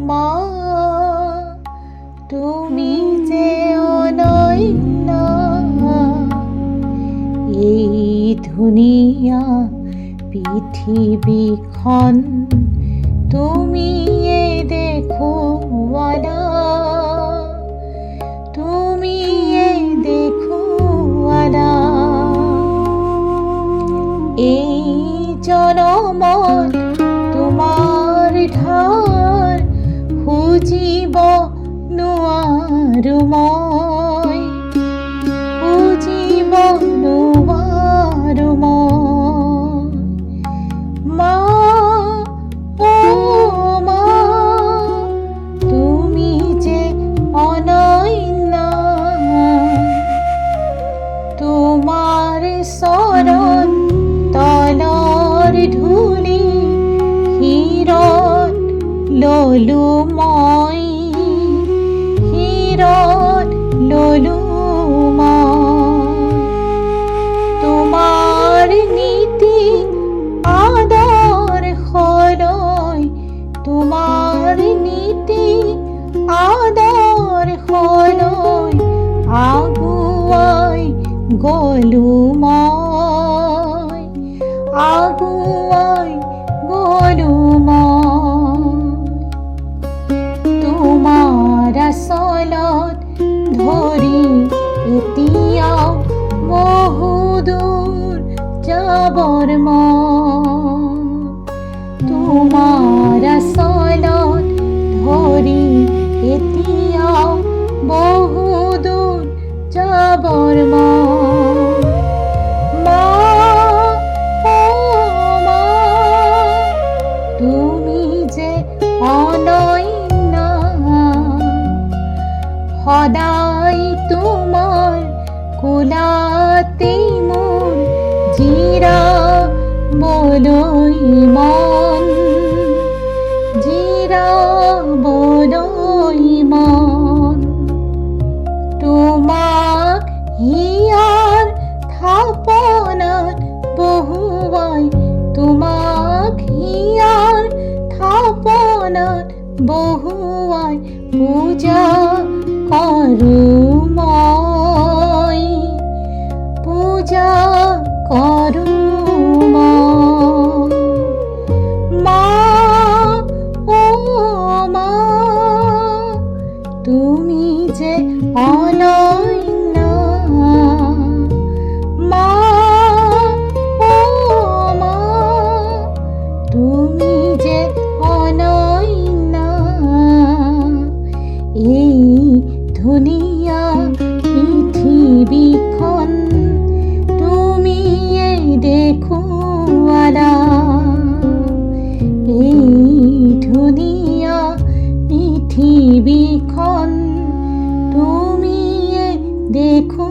মা তুমি যে অনন্য, এই দুনিয়া পৃথিবীখন তুমি দেখোওয়ালা, তুমি দেখোওয়ালা। এই জনমত তোমার ধার খুঁজিব নোৱাৰো মই, খুঁজিব নোৱাৰো মই। মা ও মা তুমি যে অনন্য, তোমার চৰণ তলৰ ধূলি শিৰত ললো মই, শিৰত ললো মই। তোমাৰ নীতি আদৰ্শলৈ, তোমাৰ নীতি আদৰ্শলৈ আগুৱাই গলো মই, আগুৱাই গলো মই। তোমাৰ আচলত ধৰি এতিয়াও বহুদূৰ যাবৰ মন, তোমাৰ আচলত ধৰি এতিয়াও বহুদূৰ যাবৰ মন। মা ও মা তুমি যে অনন্য, সদায় তোমাৰ কোলাতে মোৰ জিৰাবলৈ মন, জিৰাবলৈ মন। তোমাক হিয়াৰ থাপনাত বহুৱাই, তোমাক হিয়াৰ থাপনাত বহুৱাই পূজা কৰোঁ মই, পূজা কৰোঁ মই। মা ও মা তুমি যে অনন্য, মা ও মা তুমি যে অনন্য। এই ধুনীয়া পৃথিৱীখন তুমি দেখোৱালা, এই ধুনীয়া পৃথিৱীখন তুমি দেখো